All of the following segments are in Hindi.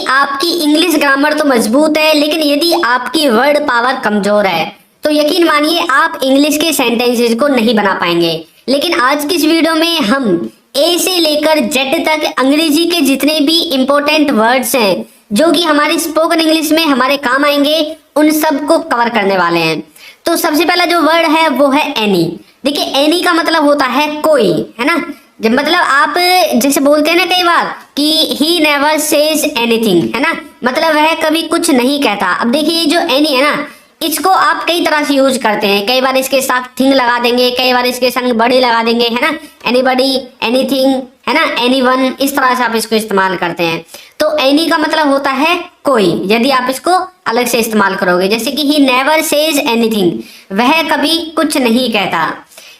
आपकी इंग्लिश ग्रामर तो मजबूत है, लेकिन यदि आपकी वर्ड पावर कमजोर है तो यकीन मानिए आप इंग्लिश के सेंटेंसेस को नहीं बना पाएंगे। लेकिन आज की इस वीडियो में हम ए से लेकर जेड तक अंग्रेजी के जितने भी इंपॉर्टेंट वर्ड्स हैं जो कि हमारी स्पोकन इंग्लिश में हमारे काम आएंगे, उन सब को कवर करने वाले हैं। तो सबसे पहला जो वर्ड है वो है एनी। देखिए, एनी का मतलब होता है कोई, है ना। जब मतलब आप जैसे बोलते हैं ना कई बार कि ही नेवर सेज एनीथिंग, है ना, मतलब वह कभी कुछ नहीं कहता। अब देखिए जो एनी है ना, इसको आप कई तरह से यूज करते हैं। कई बार इसके साथ थिंग लगा देंगे, कई बार इसके संग बड़ी लगा देंगे, है ना, एनीबडी, एनीथिंग, है ना, एनीवन, इस तरह से आप इसको इस्तेमाल करते हैं। तो एनी का मतलब होता है कोई, यदि आप इसको अलग से इस्तेमाल करोगे, जैसे कि ही नेवर सेज एनीथिंग, वह कभी कुछ नहीं कहता।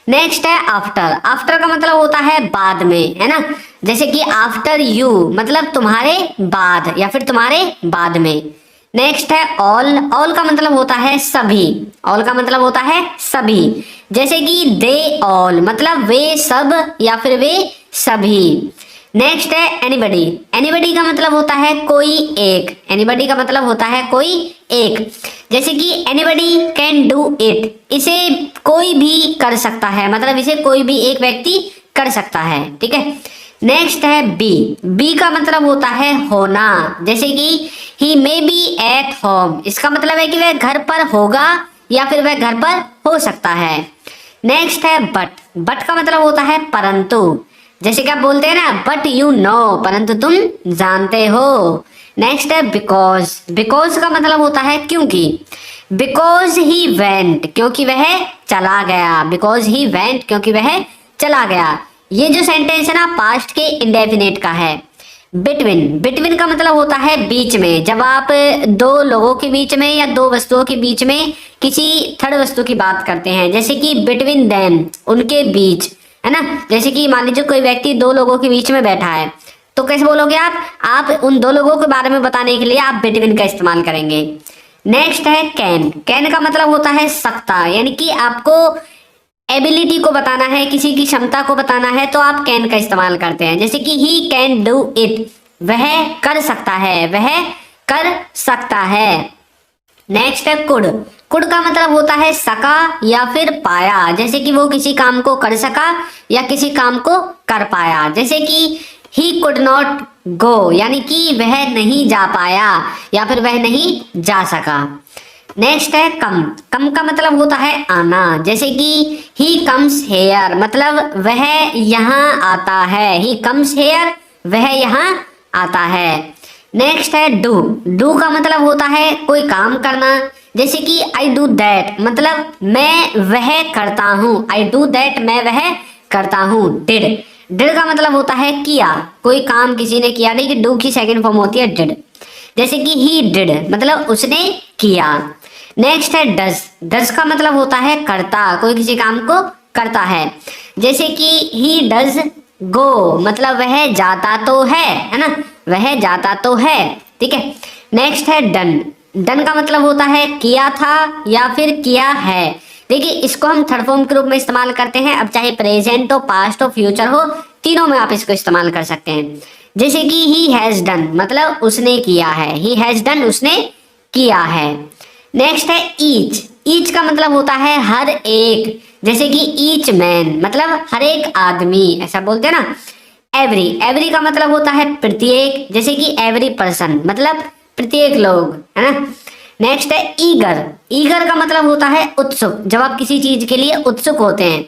नेक्स्ट है आफ्टर। आफ्टर का मतलब होता है बाद में, है ना, जैसे कि आफ्टर यू, मतलब तुम्हारे बाद या फिर तुम्हारे बाद में। नेक्स्ट है ऑल। ऑल का मतलब होता है सभी। ऑल का मतलब होता है सभी, जैसे कि दे ऑल, मतलब वे सब या फिर वे सभी। नेक्स्ट है एनीबडी। एनीबडी का मतलब होता है कोई एक। एनीबडी का मतलब होता है कोई एक, जैसे कि एनीबडी कैन डू इट, इसे कोई भी कर सकता है, मतलब इसे कोई भी एक व्यक्ति कर सकता है, ठीक है। नेक्स्ट है बी। बी का मतलब होता है होना, जैसे कि ही मे बी एट होम, इसका मतलब है कि वह घर पर होगा या फिर वह घर पर हो सकता है। नेक्स्ट है बट। बट का मतलब होता है परंतु, जैसे कि आप बोलते हैं ना बट यू नो, परंतु तुम जानते हो। नेक्स्ट है बिकॉज। बिकॉज का मतलब होता है क्योंकि। बिकॉज ही वेंट, क्योंकि वह चला गया। बिकॉज ही वेंट, क्योंकि वह चला गया। ये जो सेंटेंस है ना पास्ट के इंडेफिनिट का है। बिटवीन। बिटवीन का मतलब होता है बीच में, जब आप दो लोगों के बीच में या दो वस्तुओं के बीच में किसी थर्ड वस्तु की बात करते हैं, जैसे कि बिटवीन देम, उनके बीच, है ना। जैसे कि मान लीजिए कोई व्यक्ति दो लोगों के बीच में बैठा है, तो कैसे बोलोगे आप उन दो लोगों के बारे में बताने के लिए आप बिटवीन का इस्तेमाल करेंगे। नेक्स्ट है कैन। कैन का मतलब होता है सकता, यानी कि आपको एबिलिटी को बताना है, किसी की क्षमता को बताना है, तो आप कैन का इस्तेमाल करते हैं, जैसे कि ही कैन डू इट, वह कर सकता है, वह कर सकता है। नेक्स्ट है कुड। कुड का मतलब होता है सका या फिर पाया, जैसे कि वो किसी काम को कर सका या किसी काम को कर पाया, जैसे कि ही कुड नॉट गो, यानी कि वह नहीं जा पाया या फिर वह नहीं जा सका। नेक्स्ट है कम। कम का मतलब होता है आना, जैसे कि ही कम्स हेयर, मतलब वह यहाँ आता है। ही कम्स हेयर, वह यहाँ आता है। नेक्स्ट है डू। डू का मतलब होता है कोई काम करना, जैसे कि आई डू दैट, मतलब मैं वह करता हूँ। आई डू दैट, मैं वह करता हूँ। डिड। डिड का मतलब होता है किया, कोई काम किसी ने किया, नहीं कि डू की सेकंड फॉर्म होती है डिड, जैसे कि ही डिड, मतलब उसने किया। नेक्स्ट है डज। डज का मतलब होता है करता, कोई किसी काम को करता है, जैसे कि ही डज गो, मतलब वह जाता तो है ना, वह जाता तो है, ठीक है। नेक्स्ट है डन। डन का मतलब होता है किया था या फिर किया है। देखिए, इसको हम थर्ड फॉर्म के रूप में इस्तेमाल करते हैं, अब चाहे प्रेजेंट हो, पास्ट हो, फ्यूचर हो, तीनों में आप इसको इस्तेमाल कर सकते हैं। जैसे कि ही हैज डन, मतलब उसने किया है। ही हैज डन, उसने किया है। नेक्स्ट है ईच। ईच का मतलब होता है हर एक, जैसे कि ईच मैन, मतलब हर एक आदमी, ऐसा बोलते हैं ना। एवरी। एवरी का मतलब होता है प्रत्येक, जैसे कि एवरी पर्सन, मतलब प्रत्येक लोग, है ना। नेक्स्ट है ईगर। ईगर का मतलब होता है उत्सुक, जब आप किसी चीज के लिए उत्सुक होते हैं,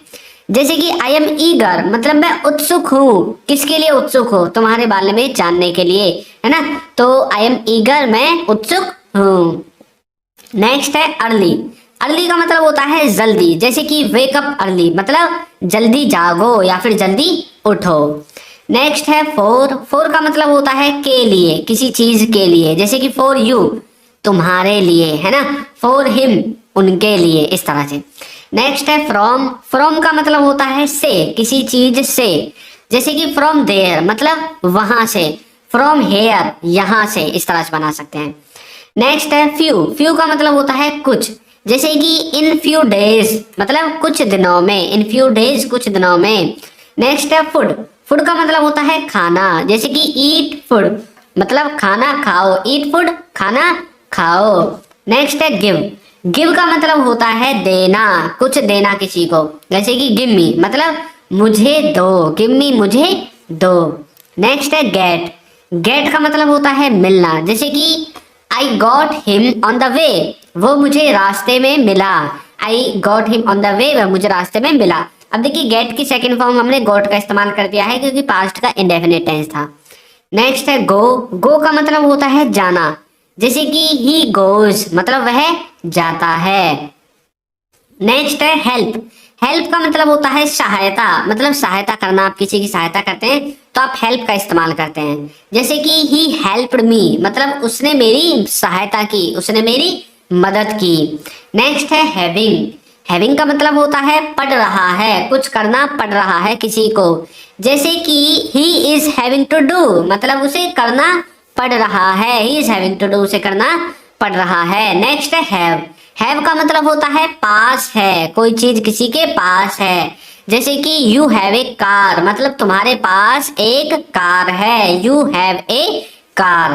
जैसे कि आई एम ईगर, मतलब मैं उत्सुक हूँ। किसके लिए उत्सुक हो? तुम्हारे बारे में जानने के लिए, है ना। तो आई एम ईगर, मैं उत्सुक हूँ। नेक्स्ट है अर्ली। अर्ली का मतलब होता है जल्दी, जैसे कि वेक अप अर्ली, मतलब जल्दी जागो या फिर जल्दी उठो। नेक्स्ट है फॉर। फॉर का मतलब होता है के लिए, किसी चीज के लिए, जैसे कि फॉर यू, तुम्हारे लिए, है ना। फॉर हिम, उनके लिए, इस तरह से। नेक्स्ट है फ्रॉम। फ्रॉम का मतलब होता है से, किसी चीज से, जैसे कि फ्रॉम देयर, मतलब वहां से। फ्रॉम हेयर, यहां से, इस तरह से बना सकते हैं। नेक्स्ट है फ्यू। फ्यू का मतलब होता है कुछ, जैसे कि इन फ्यू डेज, मतलब कुछ दिनों में। इन फ्यू डेज, कुछ दिनों में। नेक्स्ट है फूड। फूड का मतलब होता है खाना, जैसे कि ईट फूड, मतलब खाना खाओ, ईट फूड खाना खाओ। नेक्स्ट है गिव। गिव का मतलब होता है देना, कुछ देना किसी को, जैसे कि गिव मी मतलब मुझे दो, गिव मी मुझे दो। नेक्स्ट है गेट। गेट का मतलब होता है मिलना, जैसे कि I got him on the way, वो मुझे रास्ते में मिला। I got him on the way, वह मुझे रास्ते में मिला। अब देखिए गेट की सेकंड फॉर्म हमने गॉट का इस्तेमाल कर दिया है क्योंकि पास्ट का इंडेफिनिट टेंस था। नेक्स्ट है गो। गो का मतलब होता है जाना, जैसे कि ही गोज मतलब वह जाता है। नेक्स्ट है हेल्प। हेल्प का मतलब होता है सहायता, मतलब सहायता करना, आप किसी की सहायता करते हैं तो आप हेल्प का इस्तेमाल करते हैं, जैसे कि ही हेल्प्ड मी मतलब उसने मेरी सहायता की, उसने मेरी मदद की। नेक्स्ट है हैविंग। हैविंग का मतलब होता है पढ़ रहा है, कुछ करना पड़ रहा है किसी को, जैसे कि he is having to do मतलब उसे करना पड़ रहा है, he is having to do उसे करना पड़ रहा है। नेक्स्ट है हैव का मतलब होता है पास है, कोई चीज किसी के पास है, जैसे कि यू हैव ए कार मतलब तुम्हारे पास एक कार है, you have a car.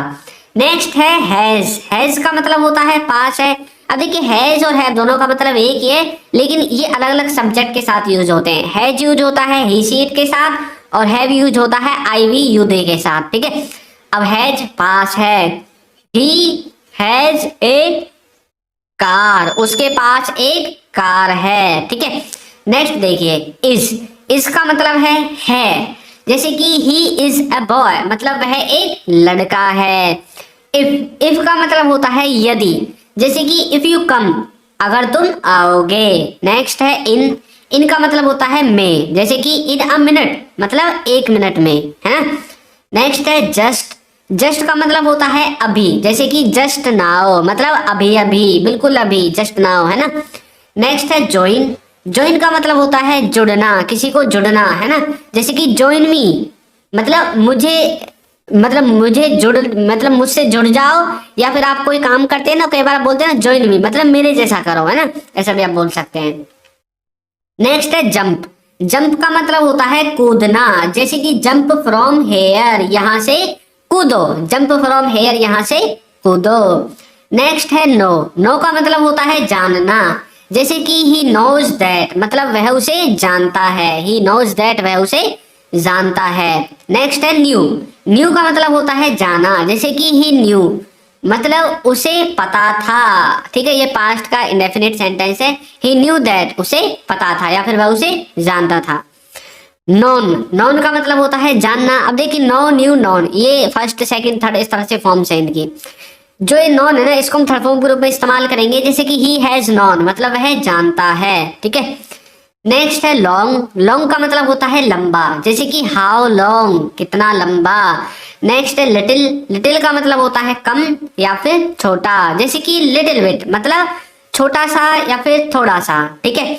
Next है हैज का मतलब होता है पास है। अब देखिए हैज और हैव दोनों का मतलब एक ही है, लेकिन ये अलग अलग सब्जेक्ट के साथ यूज होते हैं। हैज यूज होता है ही शी इट के साथ, और हैव यूज होता है आई वी यू दे के साथ, ठीक है। अब हैज पास है, ही हैज ए कार, उसके पास एक कार है, ठीक है। नेक्स्ट देखिए इज का मतलब है, जैसे कि ही इज अ बॉय मतलब वह एक लड़का है। इफ का मतलब होता है यदि, जैसे कि इफ यू कम अगर तुम आओगे। नेक्स्ट है इन का मतलब होता है में, जैसे कि इन अ मिनट मतलब एक मिनट में, है ना। नेक्स्ट है जस्ट का मतलब होता है अभी, जैसे कि जस्ट नाउ मतलब अभी अभी, बिल्कुल अभी, जस्ट नाउ, है ना। नेक्स्ट है ज्वाइन का मतलब होता है जुड़ना, किसी को जुड़ना, है ना, जैसे कि ज्वाइन मी मतलब मुझे जुड़ मतलब मुझसे जुड़ जाओ, या फिर आप कोई काम करते हैं ना, कई बार आप बोलते हैं ना ज्वाइन मी मतलब मेरे जैसा करो, है ना, ऐसा भी आप बोल सकते हैं। नेक्स्ट है जंप का मतलब होता है कूदना, जैसे कि जंप फ्रॉम हेयर यहाँ से कूदो, जंप फ्रॉम हेयर यहाँ से कूदो। नेक्स्ट है नो का मतलब होता है जानना, जैसे कि ही नोज दैट मतलब वह उसे जानता है, ही नोज दैट वह उसे जानता है। नेक्स्ट है न्यू का मतलब होता है जाना, जैसे कि ही न्यू मतलब उसे पता था, ठीक है, ये पास्ट का इंडेफिनिट सेंटेंस है। ही न्यू दैट उसे पता था या फिर वह उसे जानता था। नॉन का मतलब होता है जानना। अब देखिए नो न्यू नॉन ये फर्स्ट सेकंड थर्ड इस तरह से फॉर्म है इनकी। जो ये नॉन है ना इसको हम थर्ड फॉर्म के रूप में इस्तेमाल करेंगे, जैसे कि ही हैज नॉन मतलब वह जानता है, ठीक है। नेक्स्ट है लॉन्ग का मतलब होता है लंबा, जैसे कि हाउ लॉन्ग कितना लंबा। नेक्स्ट है लिटिल का मतलब होता है कम या फिर छोटा, जैसे कि लिटिल बिट मतलब छोटा सा या फिर थोड़ा सा, ठीक है।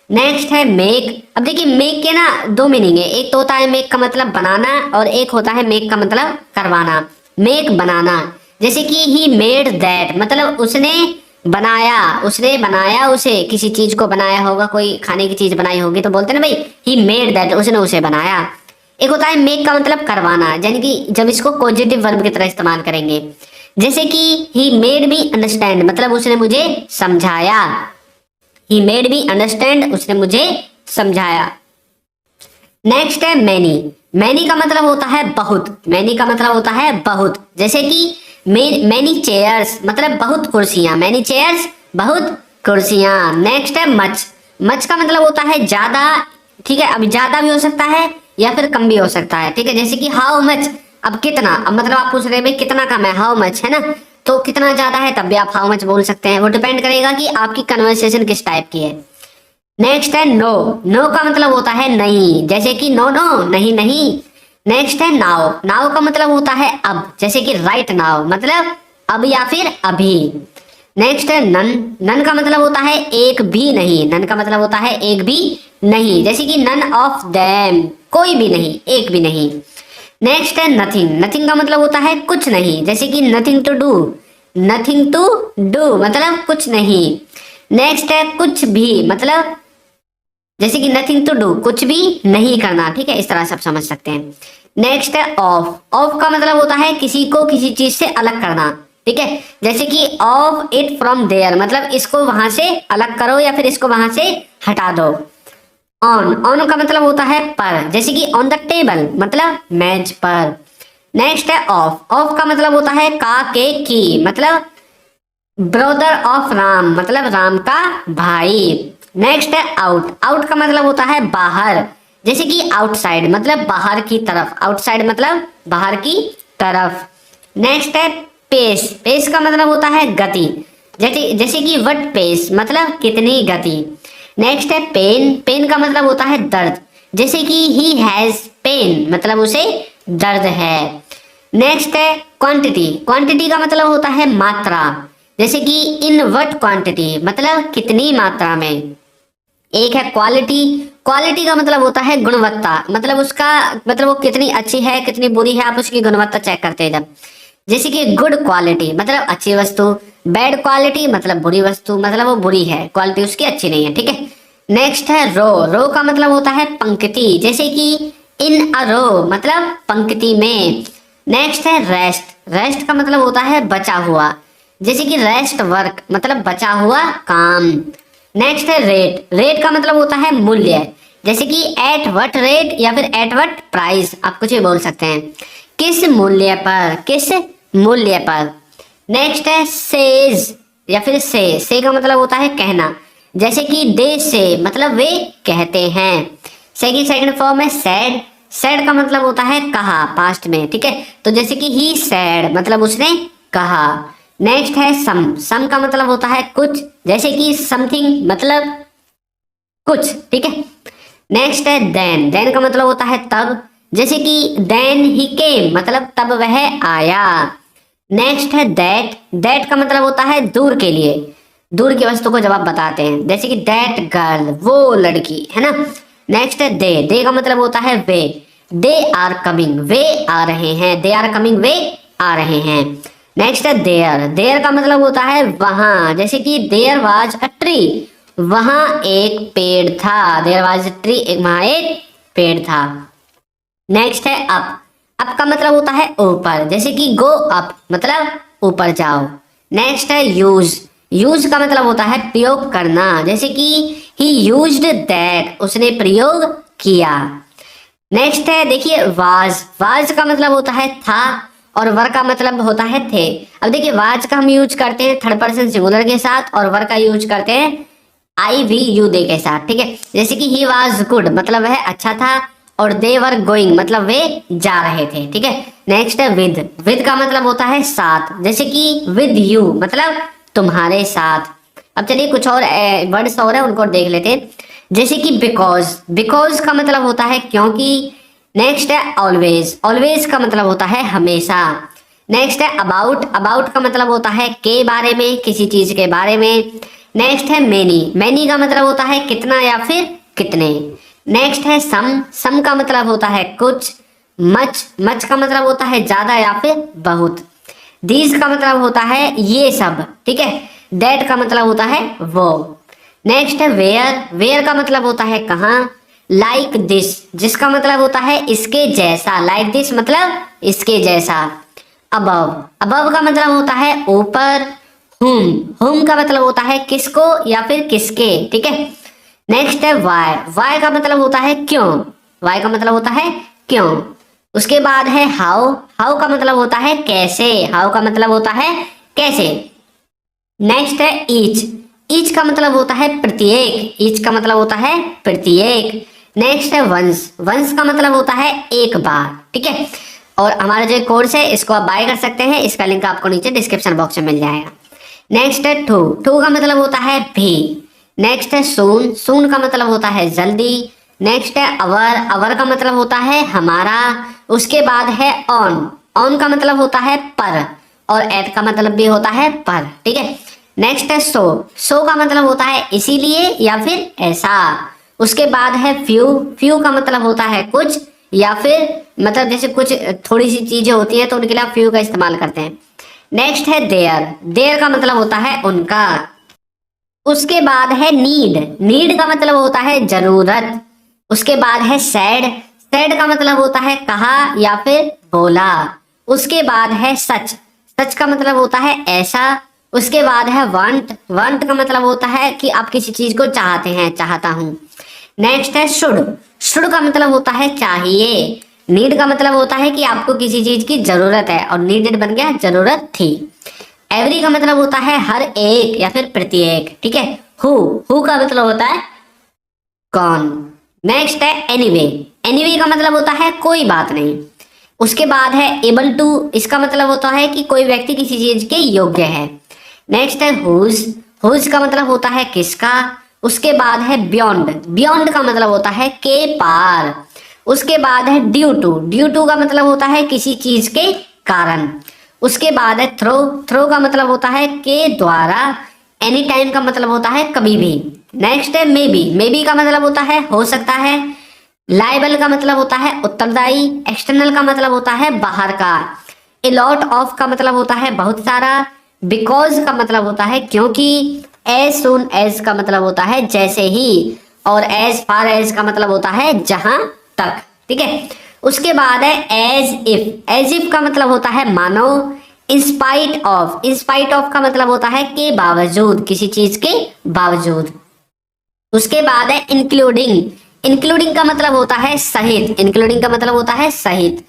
नेक्स्ट है मेक। अब देखिए मेक के ना दो मीनिंग है, एक तो होता है मेक का मतलब बनाना और एक होता है मेक का मतलब करवाना। मेक बनाना, जैसे कि ही मेड दैट मतलब उसने बनाया उसे, किसी चीज को बनाया होगा, कोई खाने की चीज बनाई होगी तो बोलते हैं ना भाई ही मेड दैट उसने उसे बनाया। एक होता है मेक का मतलब करवाना, यानी कि जब इसको पॉजिटिव वर्ब की तरह इस्तेमाल करेंगे, जैसे कि ही मेड मी अंडरस्टैंड मतलब उसने मुझे समझाया, ही मेड मी अंडरस्टैंड उसने मुझे समझाया। नेक्स्ट है मैनी का मतलब होता है बहुत, मैनी का मतलब होता है बहुत, जैसे कि मैनी चेयर्स मतलब बहुत कुर्सियां, मैनी चेयर्स बहुत कुर्सियां। नेक्स्ट है मच का मतलब होता है ज्यादा, ठीक है, अब ज्यादा भी हो सकता है या फिर कम भी हो सकता है, ठीक है, जैसे कि हाउ मच अब कितना, अब मतलब आप पूछ रहे हैं भाई कितना कम है, हाउ मच, है ना, तो कितना ज्यादा है तब भी आप हाउ मच बोल सकते हैं, वो डिपेंड करेगा कि आपकी कन्वर्सेशन किस टाइप की है। नेक्स्ट है नो का मतलब होता है नहीं, जैसे कि नो नहीं नहीं। नेक्स्ट है नाउ का मतलब होता है अब, जैसे कि राइट नाउ मतलब अब या फिर अभी। नेक्स्ट है नन का मतलब होता है एक भी नहीं, नन का मतलब होता है एक भी नहीं, जैसे कि नन ऑफ देम कोई भी नहीं, एक भी नहीं। नेक्स्ट है नथिंग का मतलब होता है कुछ नहीं, जैसे कि नथिंग टू डू मतलब कुछ नहीं। नेक्स्ट है कुछ भी मतलब जैसे कि नथिंग टू डू, कुछ भी नहीं करना, ठीक है, इस तरह से आप समझ सकते हैं। नेक्स्ट है ऑफ। ऑफ का मतलब होता है किसी को किसी चीज से अलग करना, ठीक है, जैसे कि ऑफ इट फ्रॉम देयर, मतलब इसको वहां से अलग करो या फिर इसको वहां से हटा दो। ऑन, ऑन का मतलब होता है पर, जैसे कि ऑन द टेबल मतलब मेज पर। नेक्स्ट है ऑफ। ऑफ का मतलब होता है का के की, मतलब ब्रदर ऑफ राम, मतलब राम का भाई। नेक्स्ट है आउट। आउट का मतलब होता है बाहर, जैसे कि आउटसाइड मतलब बाहर की तरफ, आउटसाइड मतलब बाहर की तरफ। नेक्स्ट है पेस। पेस का मतलब होता है गति, जैसे जैसे कि व्हाट पेस मतलब कितनी गति। नेक्स्ट है पेन। पेन का मतलब होता है दर्द, जैसे कि ही हैज पेन मतलब उसे दर्द है। नेक्स्ट है क्वांटिटी। क्वांटिटी का मतलब होता है मात्रा, जैसे कि इन व्हाट क्वांटिटी मतलब कितनी मात्रा में। एक है क्वालिटी। क्वालिटी का मतलब होता है गुणवत्ता, मतलब उसका मतलब वो कितनी अच्छी है कितनी बुरी है, आप उसकी गुणवत्ता चेक करते हैं जब, जैसे कि गुड क्वालिटी मतलब अच्छी वस्तु, बैड क्वालिटी मतलब बुरी वस्तु, मतलब वो बुरी है, क्वालिटी उसकी अच्छी नहीं है, ठीक है। नेक्स्ट है रो। रो का मतलब होता है पंक्ति, जैसे कि इन अ रो मतलब पंक्ति में। नेक्स्ट है रेस्ट। रेस्ट का मतलब होता है बचा हुआ, जैसे कि रेस्ट वर्क मतलब बचा हुआ काम। नेक्स्ट है रेट। रेट का मतलब होता है मूल्य, जैसे कि एट व्हाट रेट या फिर एट व्हाट प्राइस, आप कुछ भी बोल सकते हैं, किस मूल्य पर, किस मूल्य पर। नेक्स्ट है सेज या फिर से का मतलब होता है कहना, जैसे कि दे से मतलब वे कहते हैं। से की सेकंड फॉर्म है सैड। सैड का मतलब होता है कहा पास्ट में, ठीक है, तो जैसे कि ही सैड मतलब उसने कहा। नेक्स्ट है सम। सम का मतलब होता है कुछ, जैसे कि समथिंग मतलब कुछ, ठीक है। नेक्स्ट है देन। देन का मतलब होता है तब, जैसे कि देन ही केम मतलब तब वह आया। नेक्स्ट है दैट। दैट का मतलब होता है दूर के लिए, दूर की वस्तु को जब आप बताते हैं, जैसे कि दैट गर्ल वो लड़की, है ना। नेक्स्ट है दे। दे का मतलब होता है वे, दे आर कमिंग वे आ रहे हैं, दे आर कमिंग वे आ रहे हैं। नेक्स्ट है देयर। देयर का मतलब होता है वहां, जैसे कि देयर वाज अ ट्री वहां एक पेड़ था, देयर वाज अ ट्री वहां एक पेड़ था। नेक्स्ट है अप। अप का मतलब होता है ऊपर, जैसे कि गो अप मतलब ऊपर जाओ। नेक्स्ट है यूज। यूज का मतलब होता है प्रयोग करना, जैसे कि ही यूज्ड दैट उसने प्रयोग किया। नेक्स्ट है देखिए वाज। वाज का मतलब होता है था और वर का मतलब होता है थे। अब देखिए वाज का हम यूज करते हैं थर्ड पर्सन सिंगुलर के साथ और वर का यूज करते हैं आई वी यू दे के साथ, ठीक है, जैसे कि ही वाज गुड मतलब वह अच्छा था और दे वर गोइंग मतलब वे जा रहे थे, ठीक है। नेक्स्ट है विद। विद का मतलब होता है साथ, जैसे कि विद यू मतलब तुम्हारे साथ। अब चलिए कुछ और वर्ड्स और है उनको देख लेते हैं, जैसे कि बिकॉज। बिकॉज का मतलब होता है क्योंकि। नेक्स्ट है ऑलवेज। ऑलवेज का मतलब होता है हमेशा। नेक्स्ट है अबाउट। अबाउट का मतलब होता है के बारे में, किसी चीज के बारे में। नेक्स्ट है मेनी। मेनी का मतलब होता है कितना या फिर कितने। नेक्स्ट है सम। सम का मतलब होता है कुछ। मच। मच का मतलब होता है ज्यादा या फिर बहुत। दीज का मतलब होता है ये सब, ठीक है। दैट का मतलब होता है वो। नेक्स्ट है वेयर। वेयर का मतलब होता है कहाँ। लाइक दिस जिसका मतलब होता है इसके जैसा, लाइक दिस मतलब इसके जैसा। अबव। अबव का मतलब होता है ऊपर। हुम। हुम का मतलब होता है किसको या फिर किसके, ठीक है। नेक्स्ट है वाई। वाई का मतलब होता है क्यों। वाई का मतलब होता है क्यों। उसके बाद है हाउ। हाउ का मतलब होता है कैसे। हाउ का मतलब होता है कैसे। नेक्स्ट है ईच। ईच का मतलब होता है प्रत्येक। ईच का मतलब होता है प्रत्येक। नेक्स्ट है वंस। वंस का मतलब होता है एक बार, ठीक है। और हमारा जो कोर्स है इसको आप बाय कर सकते हैं, इसका लिंक आपको नीचे डिस्क्रिप्शन बॉक्स में मिल जाएगा। नेक्स्ट है टू। टू का मतलब होता है भी। नेक्स्ट है सून। सून का मतलब होता है जल्दी। नेक्स्ट है अवर। अवर का मतलब होता है हमारा। उसके बाद है ऑन। ऑन का मतलब होता है पर और एट का मतलब भी होता है पर, ठीक है। नेक्स्ट है सो। सो का मतलब होता है इसीलिए या फिर ऐसा। उसके बाद है फ्यू। फ्यू का मतलब होता है कुछ या फिर मतलब जैसे कुछ थोड़ी सी चीजें होती है तो उनके लिए आप फ्यू का इस्तेमाल करते हैं। नेक्स्ट है देयर। देयर का मतलब होता है उनका। उसके बाद है नीड, नीड का मतलब होता है जरूरत। उसके बाद है सैड, सैड का मतलब होता है कहा या फिर बोला। उसके बाद है सच, सच का मतलब होता है ऐसा। उसके बाद है वांट, वांट का मतलब होता है कि आप किसी चीज को चाहते हैं, चाहता हूं। नेक्स्ट है शुड, शुड का मतलब होता है चाहिए। नीड का मतलब होता है कि आपको किसी चीज की जरूरत है और नीडेड बन गया जरूरत थी। एवरी का मतलब होता है हर एक या फिर प्रत्येक, ठीक है। हु का मतलब होता है कौन। नेक्स्ट है एनीवे, एनीवे का मतलब होता है कोई बात नहीं। उसके बाद है एबल टू, इसका मतलब होता है कि कोई व्यक्ति किसी चीज के योग्य है। नेक्स्ट है हुज, हुज का मतलब होता है किसका। उसके बाद है बियॉन्ड, बियॉन्ड का मतलब होता है के पार। उसके बाद है ड्यू टू, ड्यू टू का मतलब होता है किसी चीज के कारण। उसके बाद है थ्रो, थ्रो का मतलब होता है के द्वारा। एनी टाइम का मतलब होता है कभी भी। नेक्स्ट है मे बी का मतलब होता है हो सकता है। लाइबल का मतलब होता है उत्तरदायी। एक्सटर्नल का मतलब होता है बाहर का। ए लॉट ऑफ का मतलब होता है बहुत सारा। बिकॉज का मतलब होता है क्योंकि। एज सुन एज का मतलब होता है जैसे ही। और एज फार एज का मतलब होता है जहां तक, ठीक है। उसके बाद है एज इफ, एज इफ का मतलब होता है मानो। इंस्पाइट ऑफ, इंस्पाइट ऑफ का मतलब होता है के बावजूद, किसी चीज के बावजूद। उसके बाद है इंक्लूडिंग, इंक्लूडिंग का मतलब होता है सहित, इंक्लूडिंग का मतलब होता है सहित।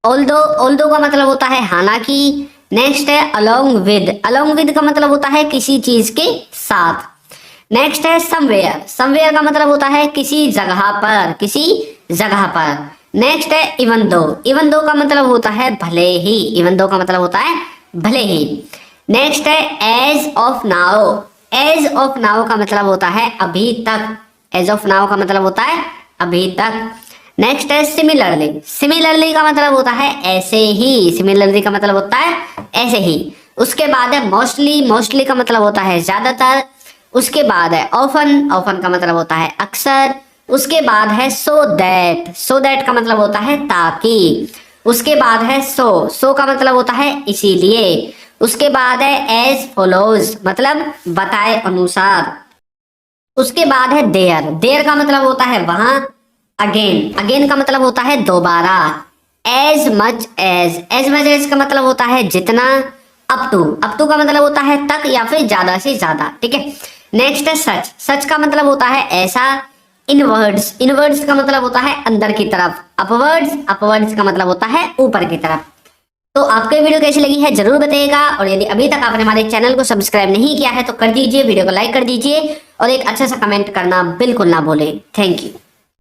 ऑल्दो, ऑल्दो का मतलब होता है हालांकि। नेक्स्ट है अलोंग विद, अलोंग विद का मतलब होता है किसी चीज के साथ। नेक्स्ट है समवेयर, समवेयर का मतलब होता है किसी जगह पर, किसी जगह पर। नेक्स्ट है इवन दो, इवन दो का मतलब होता है भले ही, इवन दो का मतलब होता है भले ही। नेक्स्ट है as of now, as of now का मतलब होता है अभी तक, एज ऑफ नाउ का मतलब होता है अभी तक। नेक्स्ट है सिमिलरली, सिमिलरली का मतलब होता है ऐसे ही, सिमिलरली का मतलब होता है ऐसे ही। उसके बाद है मोस्टली, मोस्टली का मतलब होता है ज्यादातर। उसके बाद है ऑफन, ऑफन का मतलब होता है अक्सर। उसके बाद है सो दैट, सो दैट का मतलब होता है ताकि। उसके बाद है सो का मतलब होता है इसीलिए। उसके बाद है एज फॉलोज, मतलब बताए अनुसार। उसके बाद है देयर, देयर का मतलब होता है वहां। अगेन, अगेन का मतलब होता है दोबारा। As much as, as much as का मतलब होता है जितना। अप टू का मतलब होता है तक या फिर ज्यादा से ज्यादा, ठीक है। नेक्स्ट है सच, सच का मतलब होता है ऐसा। इनवर्ड्स, इनवर्ड्स का मतलब होता है अंदर की तरफ। अपवर्ड्स, अपवर्ड्स का मतलब होता है ऊपर की तरफ। तो आपको ये वीडियो कैसी लगी है जरूर बताइएगा, और यदि अभी तक आपने हमारे चैनल को सब्सक्राइब नहीं किया है तो कर दीजिए, वीडियो को लाइक कर दीजिए और एक अच्छा सा कमेंट करना बिल्कुल ना भूलें। Thank you.